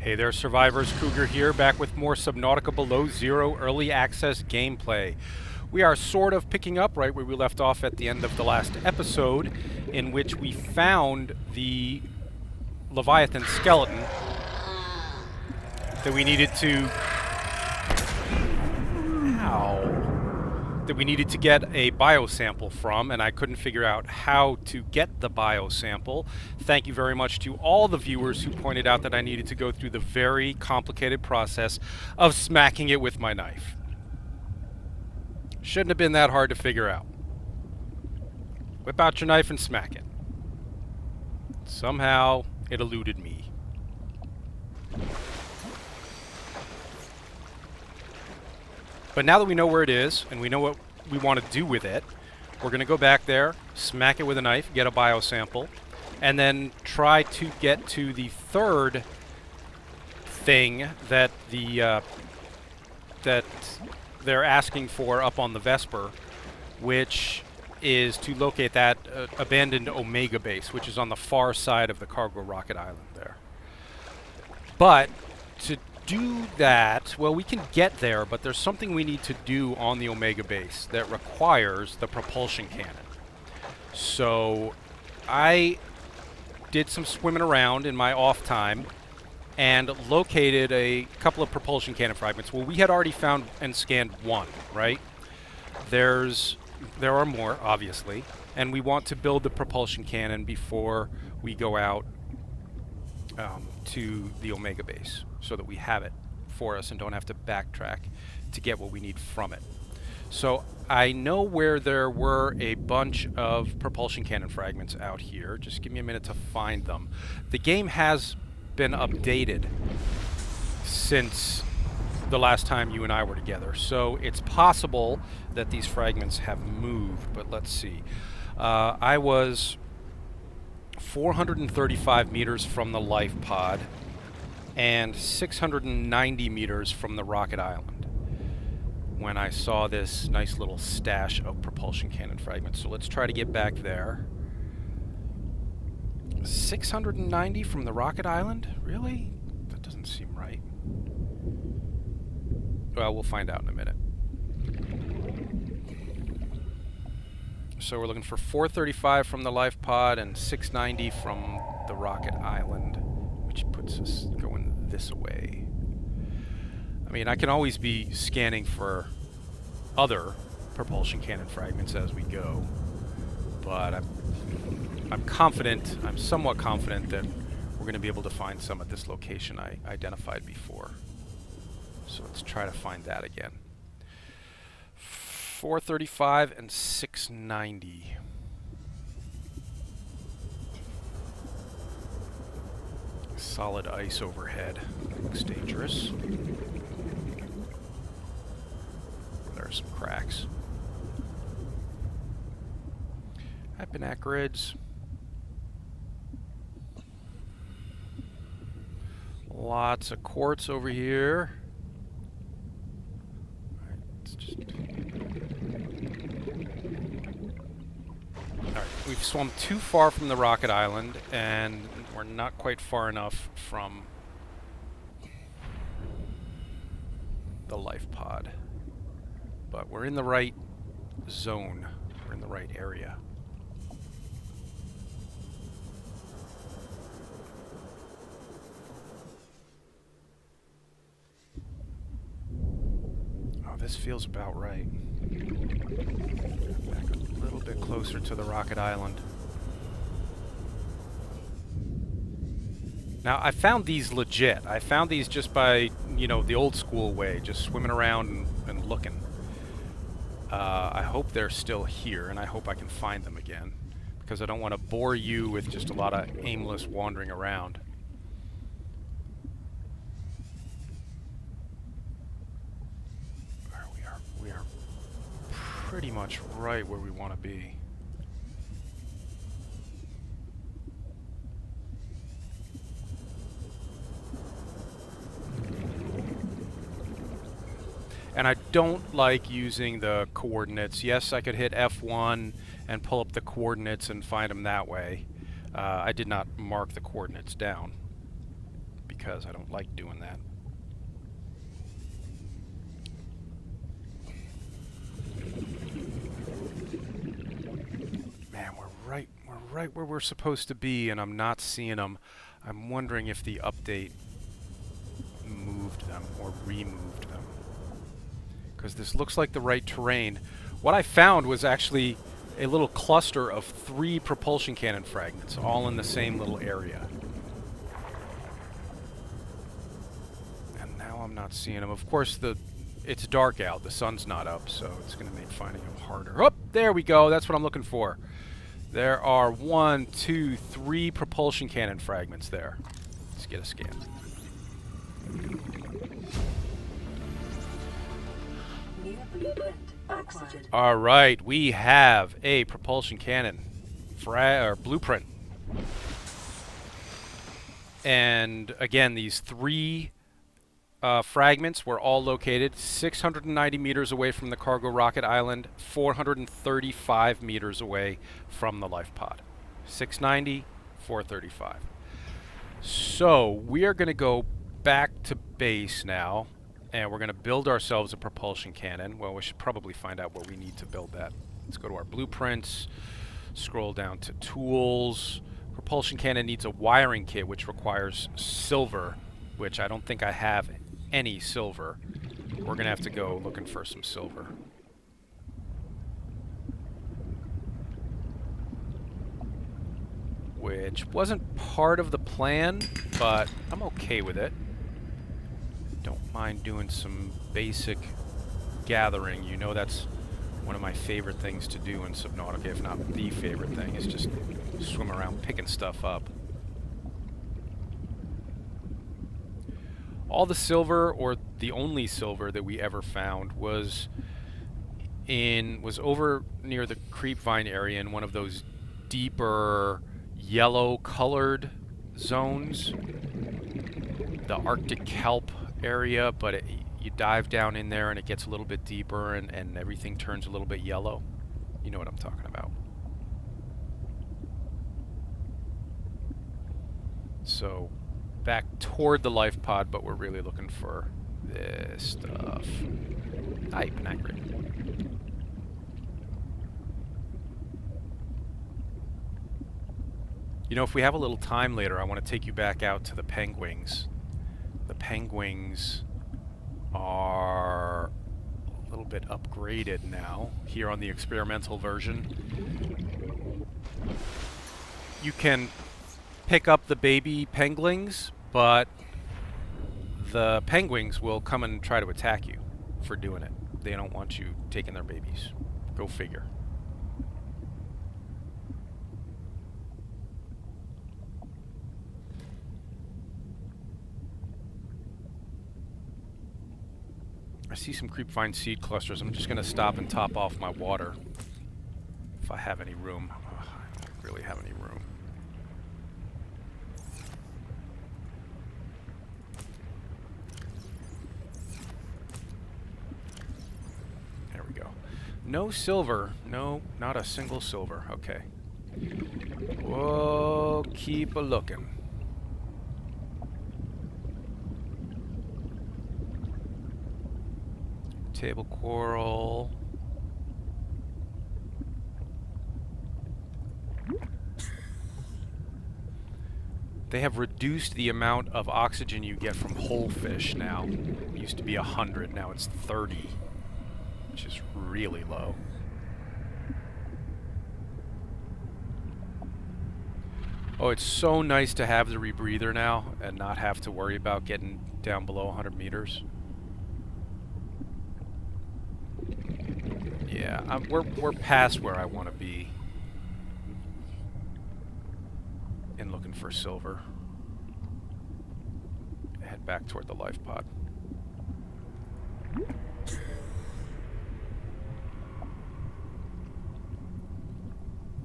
Hey there, survivors. Cougar here, back with more Subnautica Below Zero early access gameplay. We are sort of picking up right where we left off at the end of the last episode, in which we found the Leviathan Skeleton that we needed to... that we needed to get a biosample from, and I couldn't figure out how to get the biosample. Thank you very much to all the viewers who pointed out that I needed to go through the very complicated process of smacking it with my knife. Shouldn't have been that hard to figure out. Whip out your knife and smack it. Somehow, it eluded me. But now that we know where it is, and we know what we want to do with it, we're going to go back there, smack it with a knife, get a biosample, and then try to get to the third thing that that they're asking for up on the Vesper, which is to locate that abandoned Omega base, which is on the far side of the cargo rocket island there. But to do that, well, we can get there, but there's something we need to do on the Omega base that requires the propulsion cannon. So I did some swimming around in my off time and located a couple of propulsion cannon fragments. Well, we had already found and scanned one, right? There are more, obviously, and we want to build the propulsion cannon before we go out to the Omega base, so that we have it for us and don't have to backtrack to get what we need from it. So I know where there were a bunch of propulsion cannon fragments out here. Just give me a minute to find them. The game has been updated since the last time you and I were together, so it's possible that these fragments have moved, but let's see. I was 435 meters from the life pod and 690 meters from the rocket island when I saw this nice little stash of propulsion cannon fragments. So let's try to get back there. 690 from the rocket island? Really? That doesn't seem right. Well, we'll find out in a minute. So we're looking for 435 from the life pod and 690 from the rocket island, which puts us going this way. I mean, I can always be scanning for other propulsion cannon fragments as we go, but I'm confident, I'm somewhat confident that we're going to be able to find some at this location I identified before. So let's try to find that again. 435 and 690. Solid ice overhead. Looks dangerous. There are some cracks. Hypanacrids. Lots of quartz over here. We've swum too far from the rocket island, and we're not quite far enough from the life pod. But we're in the right zone. We're in the right area. Oh, this feels about right. Back a little bit closer to the rocket island. Now, I found these legit. I found these just by, you know, the old school way, just swimming around and looking. I hope they're still here, and I hope I can find them again, because I don't want to bore you with just a lot of aimless wandering around. We are pretty much right where we want to be. And I don't like using the coordinates. Yes, I could hit F1 and pull up the coordinates and find them that way. I did not mark the coordinates down because I don't like doing that. Man, we're right where we're supposed to be, and I'm not seeing them. I'm wondering if the update moved them or removed them, because this looks like the right terrain. What I found was actually a little cluster of 3 propulsion cannon fragments, all in the same little area. And now I'm not seeing them. Of course, it's dark out. The sun's not up, so it's going to make finding them harder. Oh, there we go. That's what I'm looking for. There are 1, 2, 3 propulsion cannon fragments there. Let's get a scan. All right, we have a propulsion cannon blueprint. And again, these 3 fragments were all located 690 meters away from the cargo rocket island, 435 meters away from the life pod. 690, 435. So we are going to go back to base now, and we're going to build ourselves a propulsion cannon. Well, we should probably find out what we need to build that. Let's go to our blueprints, scroll down to tools. Propulsion cannon needs a wiring kit, which requires silver, which I don't think I have any silver. We're going to have to go looking for some silver. Which wasn't part of the plan, but I'm okay with it. Don't mind doing some basic gathering. You know, that's one of my favorite things to do in Subnautica, if not the favorite thing, is just swim around picking stuff up. All the silver, or the only silver that we ever found, was over near the creepvine area in one of those deeper yellow colored zones. The Arctic kelp area, but you dive down in there and it gets a little bit deeper, and everything turns a little bit yellow. You know what I'm talking about. So back toward the life pod, but we're really looking for this stuff. Hi, Penangrid. You know, if we have a little time later, I want to take you back out to the penguins. The penguins are a little bit upgraded now here on the experimental version. You can pick up the baby penguins, but the penguins will come and try to attack you for doing it. They don't want you taking their babies. Go figure. I see some creepvine seed clusters. I'm just going to stop and top off my water if I have any room. Ugh, I don't really have any room. There we go. No silver. No, not a single silver. Okay. Whoa, keep a looking. Table coral. They have reduced the amount of oxygen you get from whole fish now. It used to be 100, now it's 30, which is really low. Oh, it's so nice to have the rebreather now and not have to worry about getting down below 100 meters. Yeah, we're past where I want to be in looking for silver. Head back toward the life pod.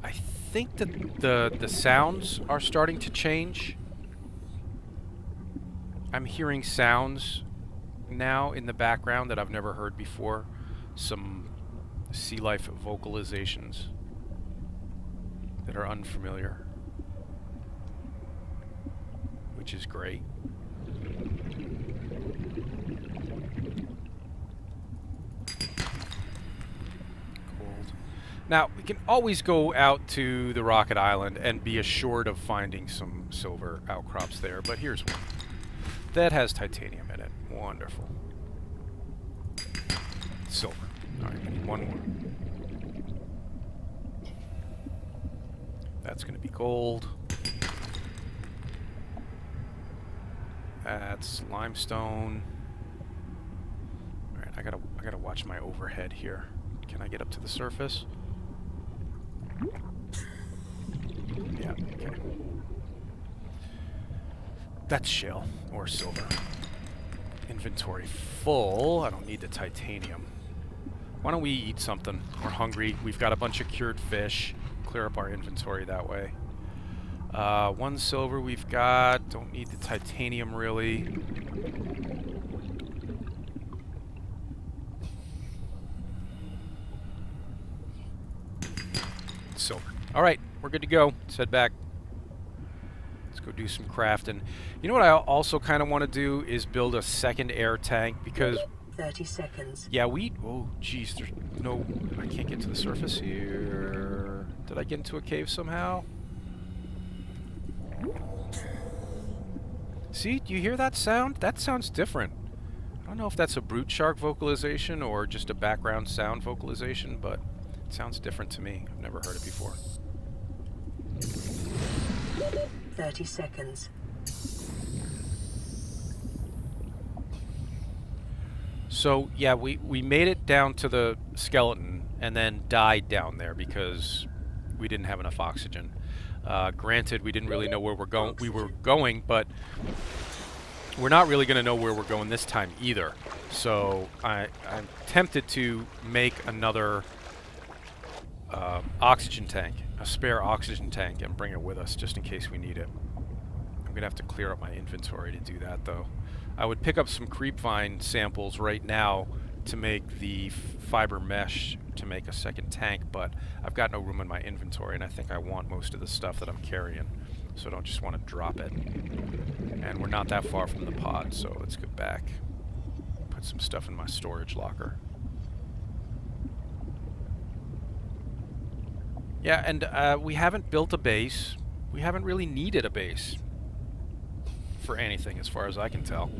I think that the sounds are starting to change. I'm hearing sounds now in the background that I've never heard before. Some sea life vocalizations that are unfamiliar, which is great. Now, we can always go out to the rocket island and be assured of finding some silver outcrops there, but here's one. That has titanium in it. Wonderful. Silver. Alright, we need one more. That's going to be gold. That's limestone. Alright, I gotta watch my overhead here. Can I get up to the surface? Yeah, okay. That's shale or silver. Inventory full. I don't need the titanium. Why don't we eat something? We're hungry. We've got a bunch of cured fish. Clear up our inventory that way. 1 silver we've got. Don't need the titanium really. Silver. Alright, we're good to go. Let's head back. Let's go do some crafting. You know what I also kind of want to do is build a second air tank because... 30 seconds. Yeah, oh, geez, there's no... I can't get to the surface here. Did I get into a cave somehow? See, do you hear that sound? That sounds different. I don't know if that's a brute shark vocalization or just a background sound vocalization, but it sounds different to me. I've never heard it before. 30 seconds. So, yeah, we made it down to the skeleton and then died down there because we didn't have enough oxygen. Granted, we didn't really know where we were going, but we're not really going to know where we're going this time either. So I'm tempted to make another oxygen tank, a spare oxygen tank, and bring it with us just in case we need it. I'm going to have to clear up my inventory to do that, though. I would pick up some creepvine samples right now to make the fiber mesh to make a second tank, but I've got no room in my inventory, and I think I want most of the stuff that I'm carrying, so I don't just want to drop it. And we're not that far from the pod, so let's go back. Put some stuff in my storage locker. Yeah, and we haven't built a base. We haven't really needed a base for anything, as far as I can tell.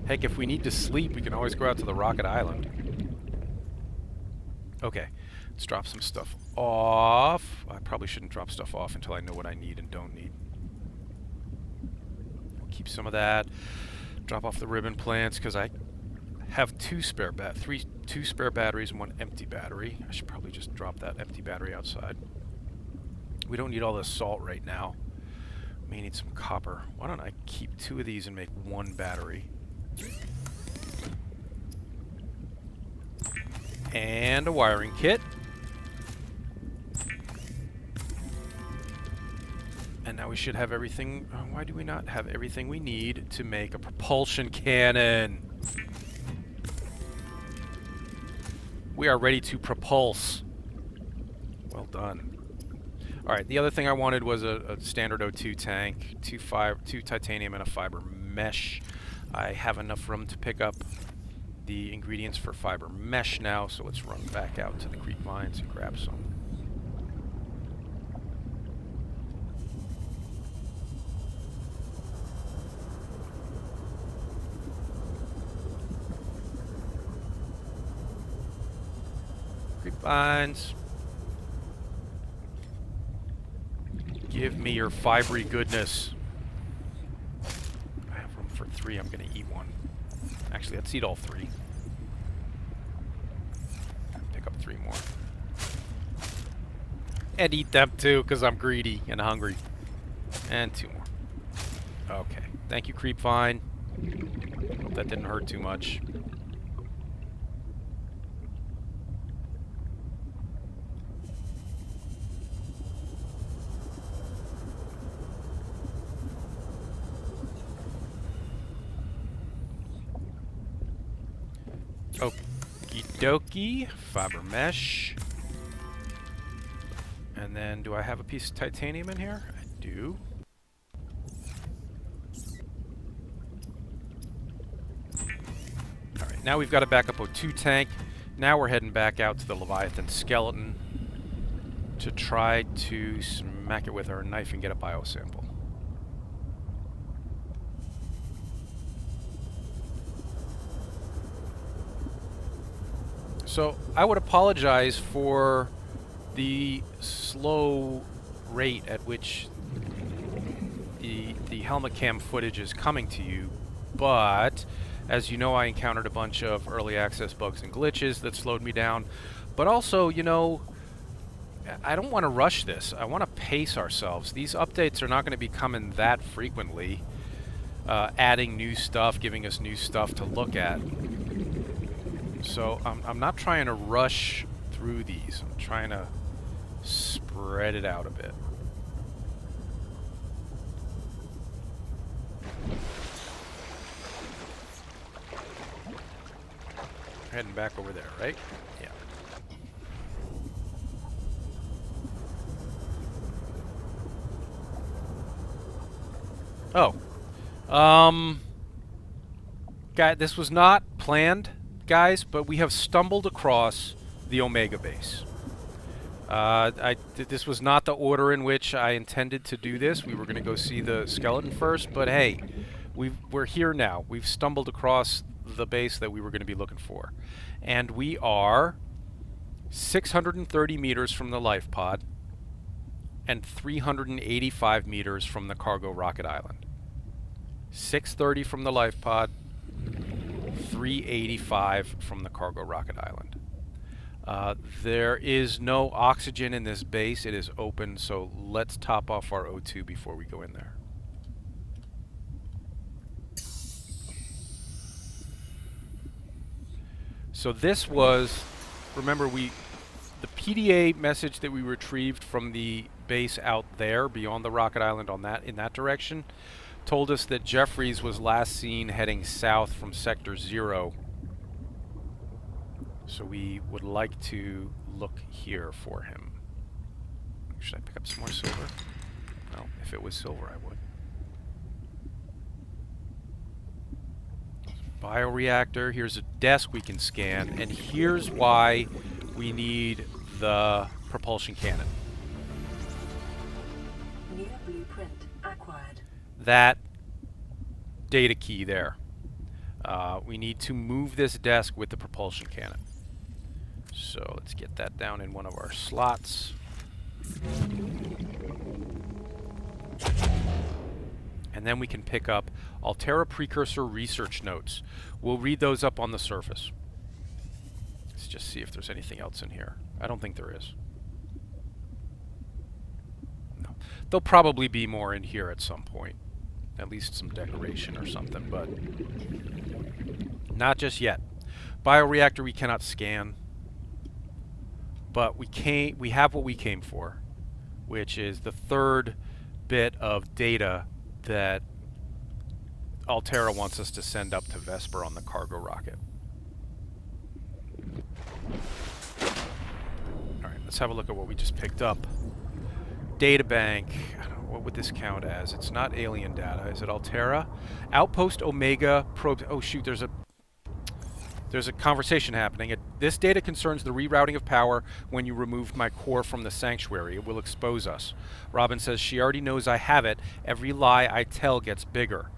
Heck, if we need to sleep, we can always go out to the rocket island. Okay, let's drop some stuff off. I probably shouldn't drop stuff off until I know what I need and don't need. We'll keep some of that. Drop off the ribbon plants, because I have two spare batteries and 1 empty battery. I should probably just drop that empty battery outside. We don't need all this salt right now. May need some copper. Why don't I keep 2 of these and make 1 battery? And a wiring kit. And now we should have everything. Why do we not have everything we need to make a propulsion cannon? We are ready to propulse. Well done. Alright, the other thing I wanted was a standard O2 tank, 2 titanium and a fiber mesh. I have enough room to pick up the ingredients for fiber mesh now, so let's run back out to the creek mines and grab some. Creek mines. Give me your fibery goodness. I have room for 3. I'm going to eat 1. Actually, let's eat all 3. Pick up 3 more. And eat them too, because I'm greedy and hungry. And 2 more. Okay. Thank you, Creepvine. Hope that didn't hurt too much. Okie dokie. Fiber mesh. And then, do I have a piece of titanium in here? I do. Alright, now we've got a backup O2 tank. Now we're heading back out to the Leviathan Skeleton to try to smack it with our knife and get a biosample. So I would apologize for the slow rate at which the helmet cam footage is coming to you, but as you know, I encountered a bunch of early access bugs and glitches that slowed me down. But also, you know, I don't want to rush this. I want to pace ourselves. These updates are not going to be coming that frequently, adding new stuff, giving us new stuff to look at. So I'm not trying to rush through these. I'm trying to spread it out a bit. Heading back over there, right? Yeah. Oh. Guy, this was not planned, guys, but we have stumbled across the Omega base. This was not the order in which I intended to do this. We were going to go see the skeleton first, but hey, we're here now. We've stumbled across the base that we were going to be looking for. And we are 630 meters from the life pod and 385 meters from the cargo rocket island. 630 from the life pod, 385 from the cargo rocket island. There is no oxygen in this base. It is open, so let's top off our O2 before we go in there. So this was, remember, the PDA message that we retrieved from the base out there beyond the rocket island in that direction told us that Jeffries was last seen heading south from Sector 0. So we would like to look here for him. Should I pick up some more silver? No, if it was silver I would. Bioreactor, here's a desk we can scan, and here's why we need the propulsion cannon. New blueprint acquired. That data key there. We need to move this desk with the propulsion cannon. So let's get that down in one of our slots. And then we can pick up Altera precursor research notes. We'll read those up on the surface. Let's just see if there's anything else in here. I don't think there is. No. There'll probably be more in here at some point. At least some decoration or something, but not just yet. Bioreactor we cannot scan. But we have what we came for, which is the third bit of data that Altera wants us to send up to Vesper on the cargo rocket. Alright, let's have a look at what we just picked up. Data bank. I don't know, what would this count as? It's not alien data. Is it Altera? Outpost Omega probe. Oh shoot, there's a conversation happening. This data concerns the rerouting of power when you removed my core from the sanctuary. It will expose us. Robin says she already knows I have it. Every lie I tell gets bigger.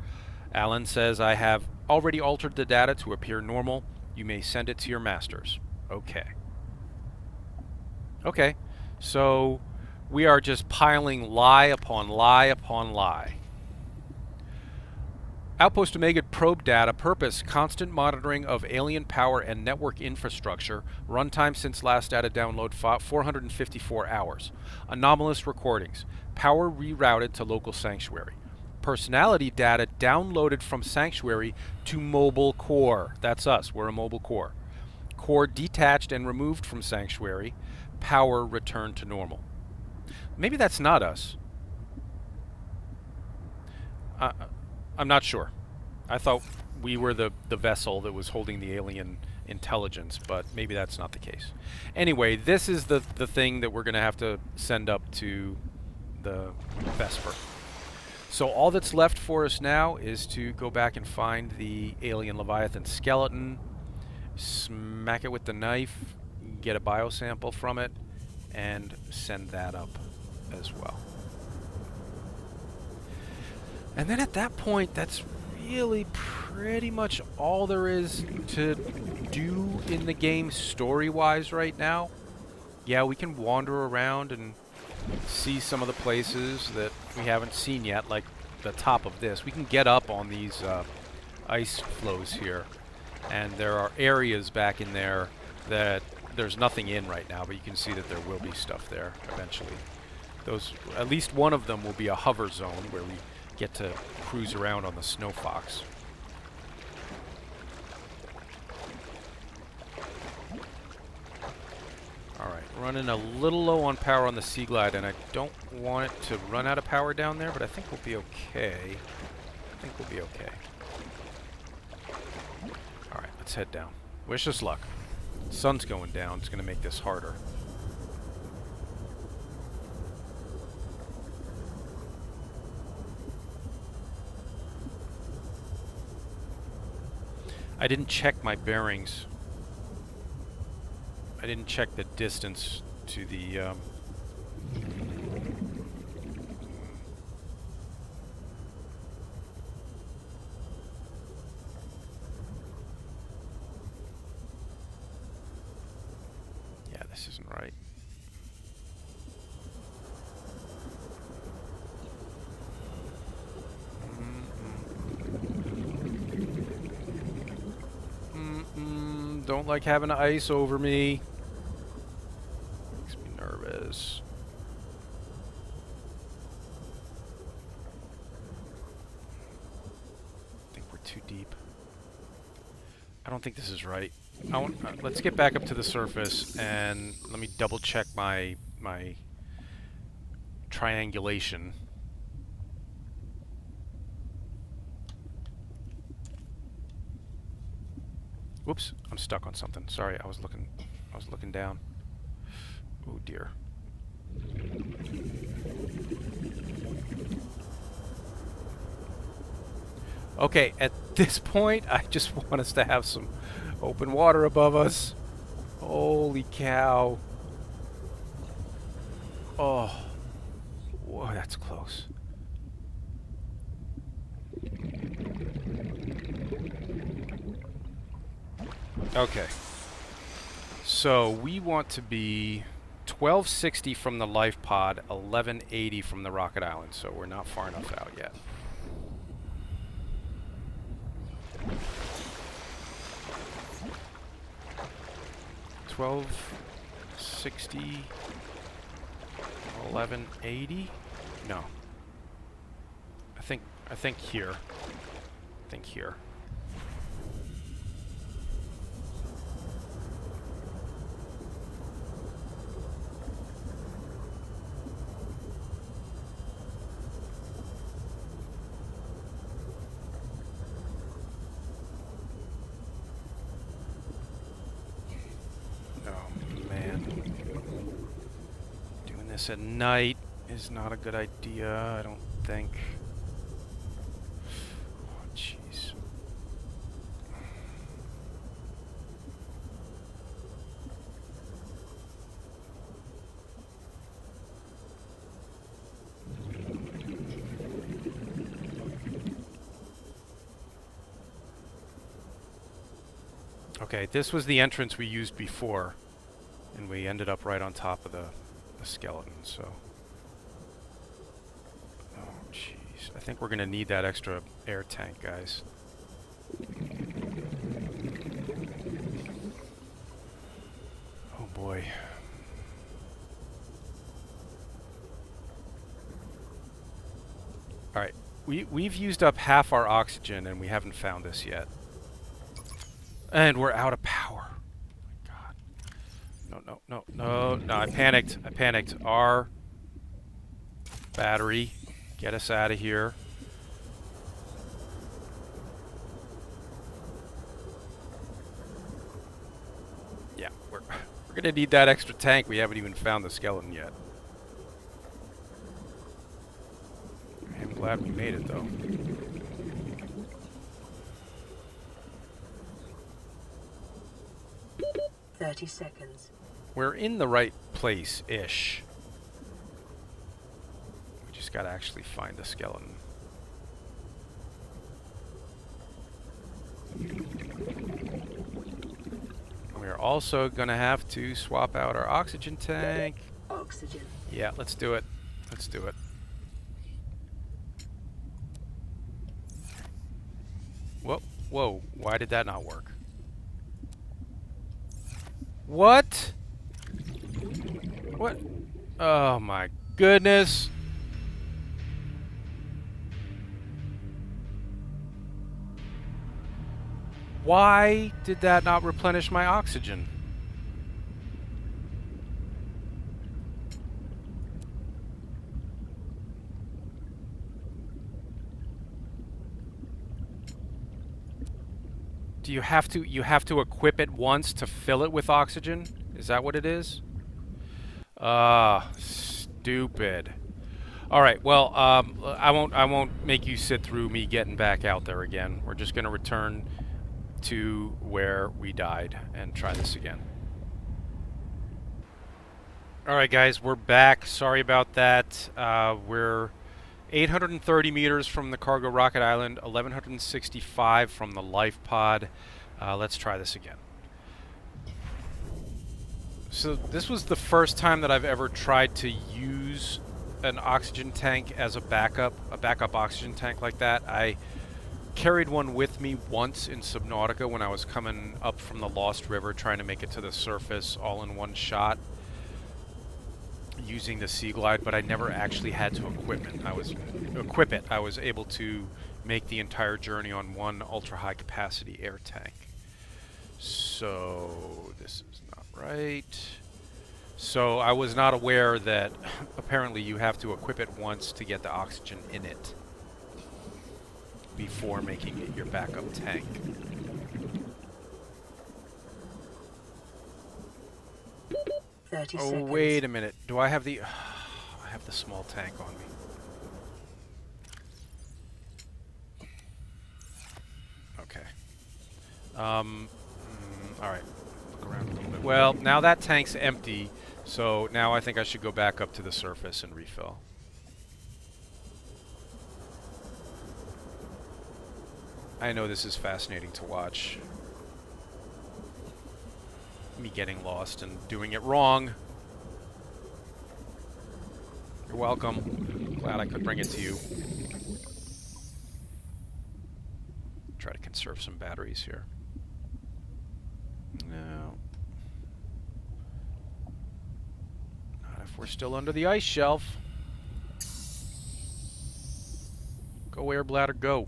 Alan says I have already altered the data to appear normal. You may send it to your masters. Okay. Okay. So we are just piling lie upon lie upon lie. Outpost Omega probe data purpose, constant monitoring of alien power and network infrastructure. Runtime since last data download 454 hours. Anomalous recordings. Power rerouted to local sanctuary. Personality data downloaded from sanctuary to mobile core. That's us. We're a mobile core. Core detached and removed from sanctuary. Power returned to normal. Maybe that's not us. I'm not sure. I thought we were the vessel that was holding the alien intelligence, but maybe that's not the case. Anyway, this is the thing that we're going to have to send up to the Vesper. So all that's left for us now is to go back and find the alien Leviathan Skeleton smack it with the knife, get a biosample from it, and send that up as well. And then at that point, that's really pretty much all there is to do in the game story-wise right now. Yeah, we can wander around and see some of the places that we haven't seen yet, like the top of this. We can get up on these ice flows here, and there are areas back in there that there's nothing in right now, but you can see that there will be stuff there eventually. Those, at least one of them will be a hover zone where we get to cruise around on the Snow Fox. Alright, running a little low on power on the Sea Glide, and I don't want it to run out of power down there, but I think we'll be okay. I think we'll be okay. Alright, let's head down. Wish us luck. Sun's going down. It's going to make this harder. I didn't check my bearings. I didn't check the distance to the... Yeah, this isn't right. Don't like having ice over me. Makes me nervous. I think we're too deep. I don't think this is right. Let's get back up to the surface and let me double check my triangulation. Whoops, I'm stuck on something. Sorry, I was looking down. Oh dear. Okay, at this point, I just want us to have some open water above us. Holy cow. Oh. Whoa, that's close. Okay. So we want to be 1260 from the life pod, 1180 from the rocket island. So we're not far enough out yet. $1260, 1180. No. I think here. I think here. This at night is not a good idea, I don't think. Oh, jeez. Okay, this was the entrance we used before, and we ended up right on top of the skeleton, so... Oh, jeez. I think we're gonna need that extra air tank, guys. Oh, boy. Alright. We've used up half our oxygen, and we haven't found this yet. And we're out of power. No, I panicked. Our battery. Get us out of here. Yeah, we're gonna need that extra tank. We haven't even found the skeleton yet. I'm glad we made it, though. 30 seconds. We're in the right place-ish. We just gotta actually find the skeleton. We're also gonna have to swap out our oxygen tank. Oxygen. Yeah, let's do it. Let's do it. Whoa, whoa, why did that not work? What? What? Oh my goodness. Why did that not replenish my oxygen? Do you have to equip it once to fill it with oxygen? Is that what it is? Ah, stupid. All right, well, I won't make you sit through me getting back out there again. We're just going to return to where we died and try this again. All right, guys, we're back. Sorry about that. We're 830 meters from the cargo rocket island, 1165 from the life pod. Let's try this again. So this was the first time that I've ever tried to use an oxygen tank as a backup oxygen tank like that. I carried one with me once in Subunautica when I was coming up from the Lost River trying to make it to the surface all in one shot, using the Sea Glide, but I never actually had to equip it. I was able to make the entire journey on one ultra-high capacity air tank. So this is not right. So I was not aware that apparently you have to equip it once to get the oxygen in it before making it your backup tank. Oh, wait a minute. Do I have the... I have the small tank on me. Okay. Alright. Look around a little bit. Well, now that tank's empty, so now I think I should go back up to the surface and refill. I know this is fascinating to watch. Me getting lost and doing it wrong. You're welcome. Glad I could bring it to you. Try to conserve some batteries here. No. Not if we're still under the ice shelf. Go air bladder, go.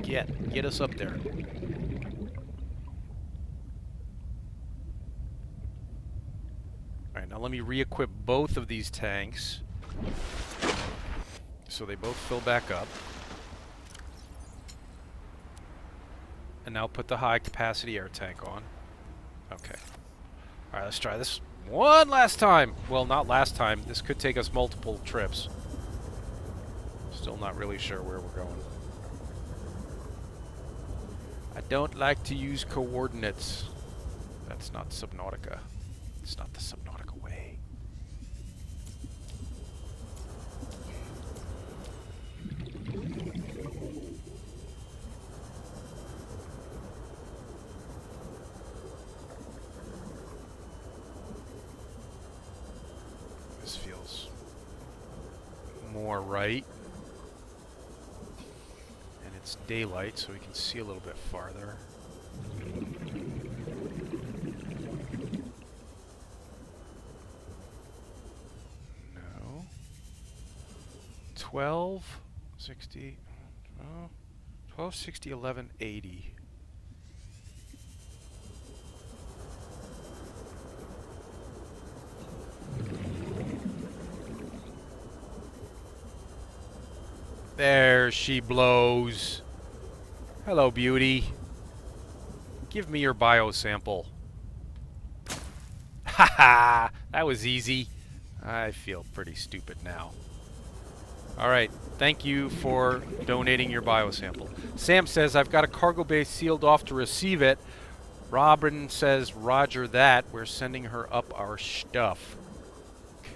Get us up there. Alright, now let me re-equip both of these tanks so they both fill back up. And now put the high capacity air tank on. Okay. Alright, let's try this one last time. Well, not last time. This could take us multiple trips. Still not really sure where we're going. I don't like to use coordinates. That's not Subunautica. It's not the Subunautica way. This feels more right. And it's daylight, so we can see a little bit farther. No. 1260. Oh, 1260, 1180. There she blows. Hello, beauty. Give me your biosample. Haha! That was easy. I feel pretty stupid now. Alright, thank you for donating your biosample. Sam says, I've got a cargo bay sealed off to receive it. Robin says, roger that. We're sending her up our stuff.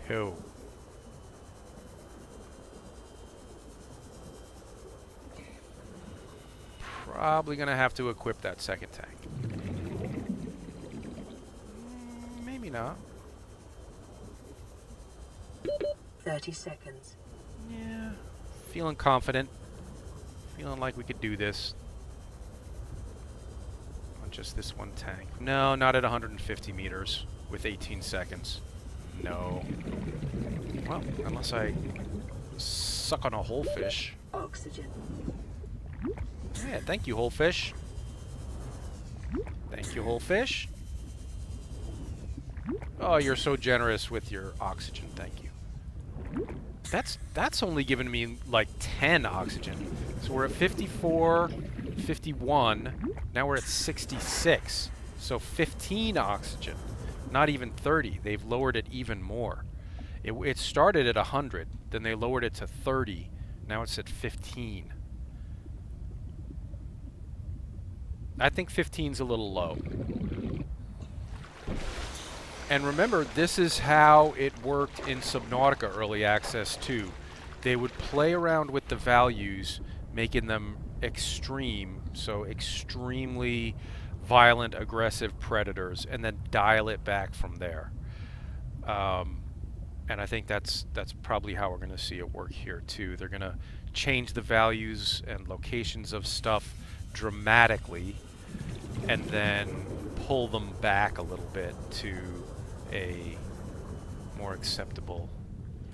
Cool. Probably going to have to equip that second tank. Maybe not. 30 seconds. Yeah. Feeling confident. Feeling like we could do this. On just this one tank. No, not at 150 meters with 18 seconds. No. Well, unless I suck on a whole fish. Oxygen. Yeah, thank you, whole fish. Thank you, whole fish. Oh, you're so generous with your oxygen. Thank you. That's only given me like 10 oxygen. So we're at 54, 51. Now we're at 66. So 15 oxygen. Not even 30. They've lowered it even more. It started at 100. Then they lowered it to 30. Now it's at 15. I think 15's a little low. And remember, this is how it worked in Subnautica Early Access too. They would play around with the values, making them extreme, so extremely violent, aggressive predators, and then dial it back from there. And I think that's probably how we're going to see it work here too. They're going to change the values and locations of stuff dramatically, and then pull them back a little bit to a more acceptable.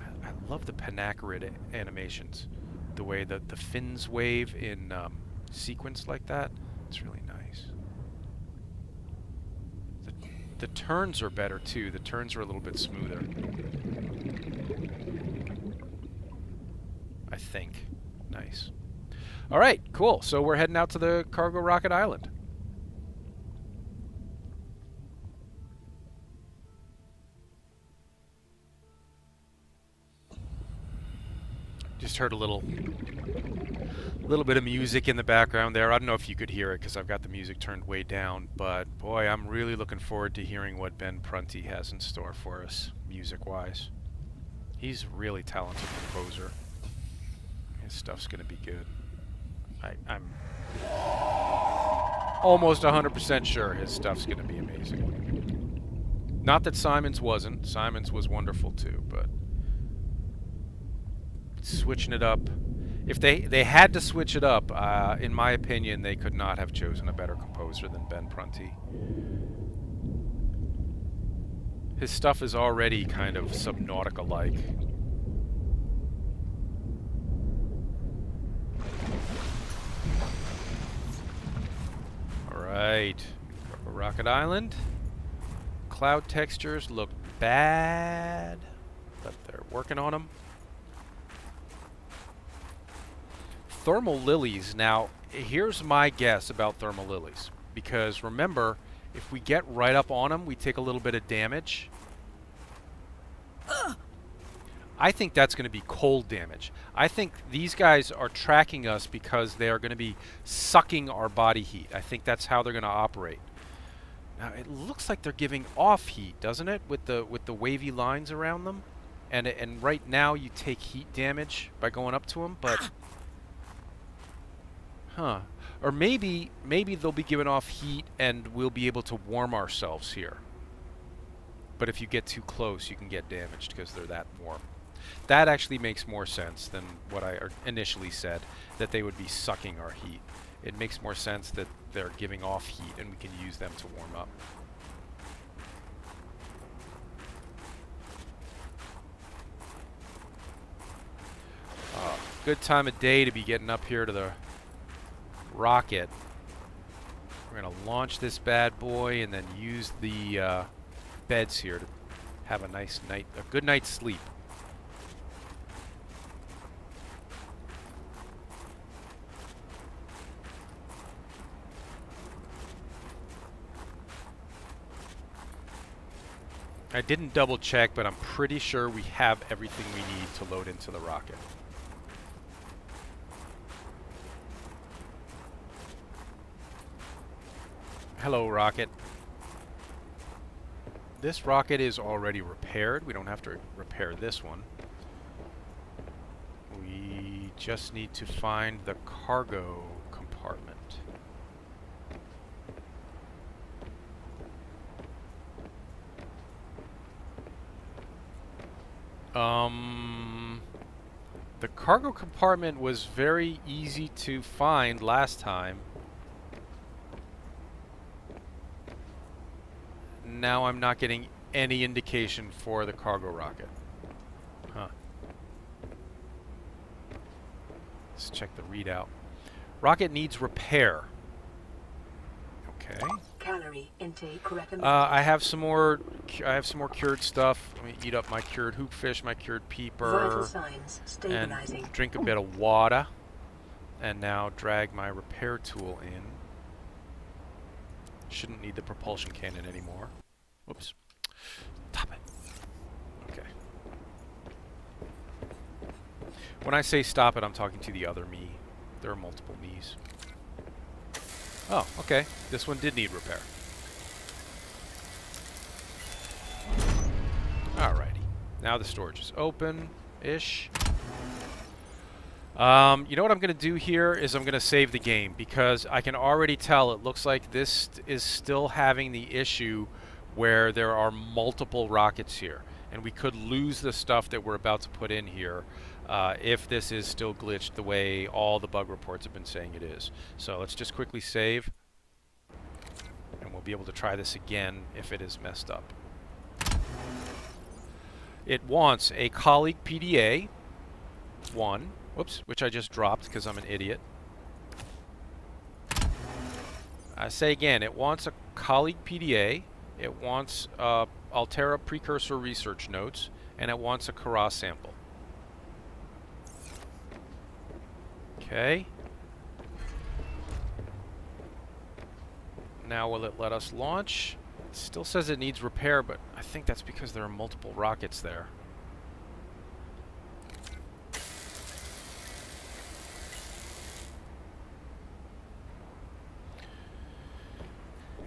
I love the Panacarid animations, the way that the fins wave in sequence like that. It's really nice. The turns are better too. The turns are a little bit smoother, I think. Nice. All right, cool. So we're heading out to the Cargo Rocket Island. Just heard a little bit of music in the background there. I don't know if you could hear it because I've got the music turned way down, but boy, I'm really looking forward to hearing what Ben Prunty has in store for us, music-wise. He's a really talented composer. His stuff's gonna be good. I'm almost 100% sure his stuff's gonna be amazing. Not that Simon's wasn't. Simon's was wonderful too, but switching it up. If they had to switch it up, in my opinion, they could not have chosen a better composer than Ben Prunty. His stuff is already kind of Subnautica-like. Alright. Rocket Island. Cloud textures look bad, but they're working on them. Thermal lilies. Now, here's my guess about thermal lilies. Because remember, if we get right up on them, we take a little bit of damage. I think that's going to be cold damage. I think these guys are tracking us because they are going to be sucking our body heat. I think that's how they're going to operate. Now, it looks like they're giving off heat, doesn't it? With the wavy lines around them. And right now you take heat damage by going up to them, but huh. Or maybe they'll be giving off heat and we'll be able to warm ourselves here. But if you get too close, you can get damaged because they're that warm. That actually makes more sense than what I initially said, that they would be sucking our heat. It makes more sense that they're giving off heat and we can use them to warm up. Good time of day to be getting up here to the rocket. We're going to launch this bad boy and then use the beds here to have a nice night, a good night's sleep. I didn't double check, but I'm pretty sure we have everything we need to load into the rocket. Hello, rocket. This rocket is already repaired. We don't have to repair this one. We just need to find the cargo compartment. The cargo compartment was very easy to find last time. Now I'm not getting any indication for the cargo rocket. Huh. Let's check the readout. Rocket needs repair. Okay. Calorie intake recommended. I have some more cured stuff. Let me eat up my cured hoopfish, my cured peeper, Vital signs stabilizing. and drink a bit of water. And now drag my repair tool in. Shouldn't need the propulsion cannon anymore. Whoops. Stop it. Okay. When I say stop it, I'm talking to the other me. There are multiple me's. Oh, okay. This one did need repair. Alrighty. Now the storage is open-ish. You know what I'm going to do here is I'm going to save the game because I can already tell it looks like this is still having the issue where there are multiple rockets here. And we could lose the stuff that we're about to put in here if this is still glitched the way all the bug reports have been saying it is. So let's just quickly save. And we'll be able to try this again if it is messed up. It wants a colleague PDA 1. Whoops, which I just dropped because I'm an idiot. I say again, it wants a colleague PDA, it wants Altera precursor research notes, and it wants a Kara sample. Okay. Now will it let us launch? It still says it needs repair, but I think that's because there are multiple rockets there.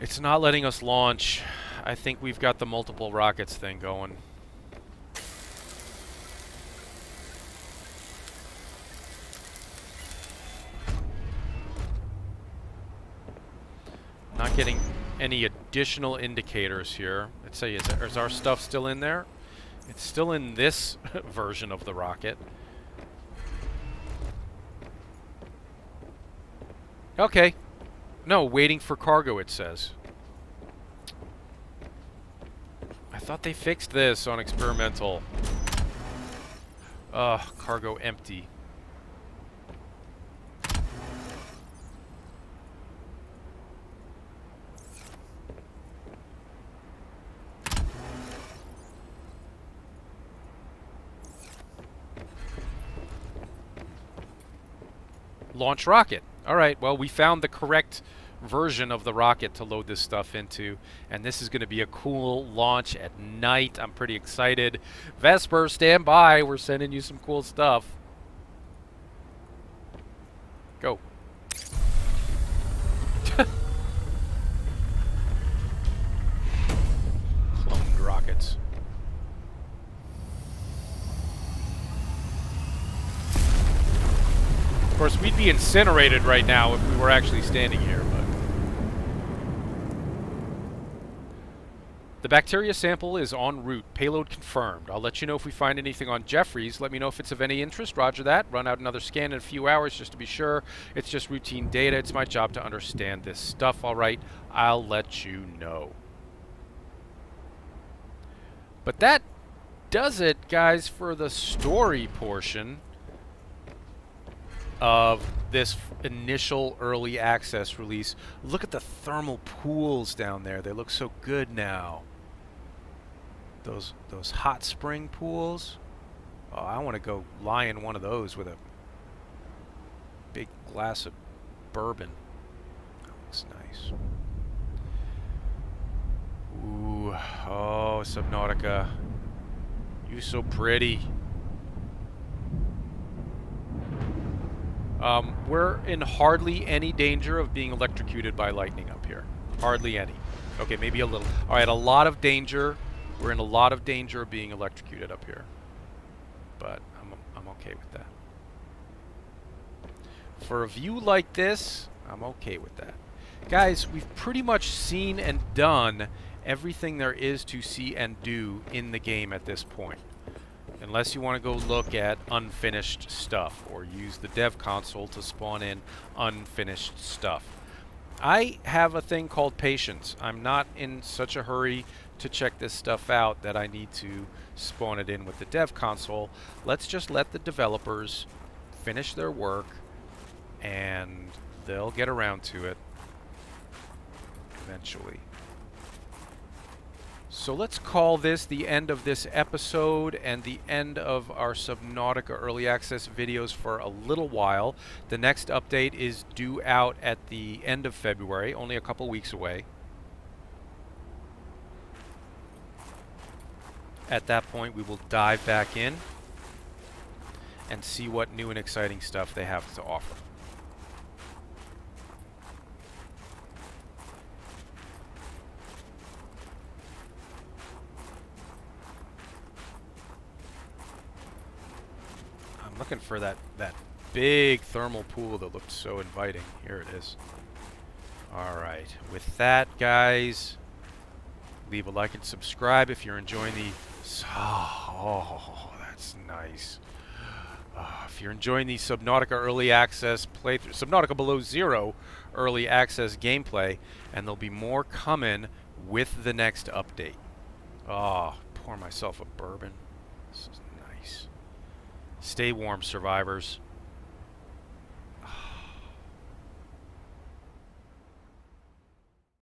It's not letting us launch. I think we've got the multiple rockets thing going. Not getting any additional indicators here. Let's say, is our stuff still in there? It's still in this version of the rocket. Okay. No, waiting for cargo, it says. I thought they fixed this on experimental. Ugh, cargo empty. Launch rocket. All right, well, we found the correct version of the rocket to load this stuff into, and this is going to be a cool launch at night. I'm pretty excited. Vesper, stand by. We're sending you some cool stuff. Go. Cloned rockets. Of course, we'd be incinerated right now if we were actually standing here, but... The bacteria sample is en route. Payload confirmed. I'll let you know if we find anything on Jeffries. Let me know if it's of any interest. Roger that. Run out another scan in a few hours just to be sure. It's just routine data. It's my job to understand this stuff. All right, I'll let you know. But that does it, guys, for the story portion of this initial early access release. Look at the thermal pools down there. They look so good now. Those hot spring pools. Oh, I want to go lie in one of those with a big glass of bourbon. That looks nice. Ooh, oh, Subunautica. You so pretty. We're in hardly any danger of being electrocuted by lightning up here. Hardly any. Okay, maybe a little. All right, a lot of danger. We're in a lot of danger of being electrocuted up here. But I'm okay with that. For a view like this, I'm okay with that. Guys, we've pretty much seen and done everything there is to see and do in the game at this point. Unless you want to go look at unfinished stuff or use the dev console to spawn in unfinished stuff. I have a thing called patience. I'm not in such a hurry to check this stuff out that I need to spawn it in with the dev console. Let's just let the developers finish their work and they'll get around to it eventually. So let's call this the end of this episode and the end of our Subnautica Early Access videos for a little while. The next update is due out at the end of February, only a couple weeks away. At that point, we will dive back in and see what new and exciting stuff they have to offer. I'm looking for that big thermal pool that looked so inviting. Here it is. Alright, with that, guys, leave a like and subscribe if you're enjoying the... Oh, that's nice. If you're enjoying the Subnautica Early Access playthrough, Subnautica Below Zero Early Access gameplay, and there'll be more coming with the next update. Oh, pour myself a bourbon. This is nice. Stay warm, survivors.